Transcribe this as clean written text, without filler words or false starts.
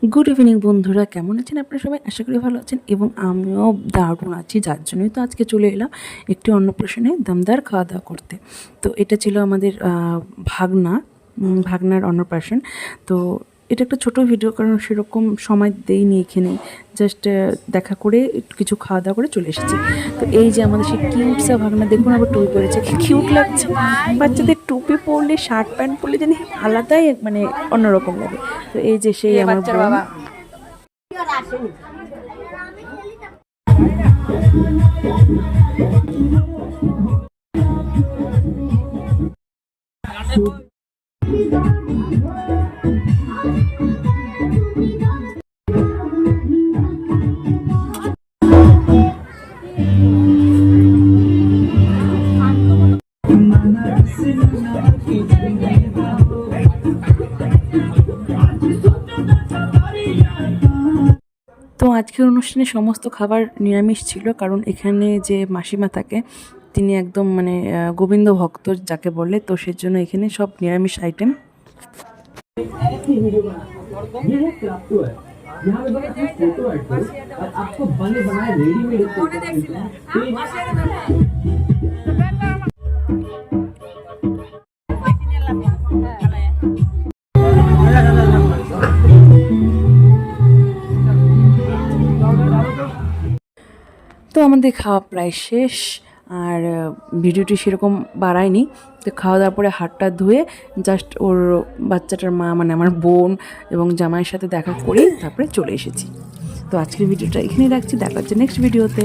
Good evening বন্ধুরা, কেমন আছেন আপনারা সবাই? আশা করি ভালো আছেন এবং আমিও দারুণ আছি, যার জন্যই তো আজকে চলে এলাম একটি অন্নপ্রাশনে দমদার খাওয়া দাওয়া করতে। তো এটা ছিল আমাদের ভাগনার অন্নপ্রাশন। তো এটা একটা ছোট ভিডিও, কারণ সেরকম সময় দেইনি এখানে, জাস্ট দেখা করে একটু কিছু খাওয়া দাওয়া করে চলে এসেছি। তো এই যে আমাদের সেই কিউট সা ভাগনা, দেখুন আবার টুপি পরেছে, কি কিউট লাগছে। বাচ্চাদের টুপি পরলে, শার্ট প্যান্ট পরলে জানি আলাদাই মানে অন্যরকম লাগে। তো এই যে সেই আমার বোন। তো আজকের অনুষ্ঠানে সমস্ত খাবার নিরামিষ ছিল, কারণ এখানে যে মাসিমা থাকে তিনি একদম মানে গোবিন্দ ভক্ত যাকে বলে, তো সেজন্য এখানে সব নিরামিষ আইটেম। তো আমাদের খাওয়া প্রায় শেষ, আর ভিডিওটি সেরকম বাড়ায়নি। তো খাওয়া দাওয়ার পরে হাতটা ধুয়ে জাস্ট ওর বাচ্চাটার মা মানে আমার বোন এবং জামাইয়ের সাথে দেখা করে তারপরে চলে এসেছি। তো আজকের ভিডিওটা এখানেই রাখছি, দেখা হচ্ছে নেক্সট ভিডিওতে।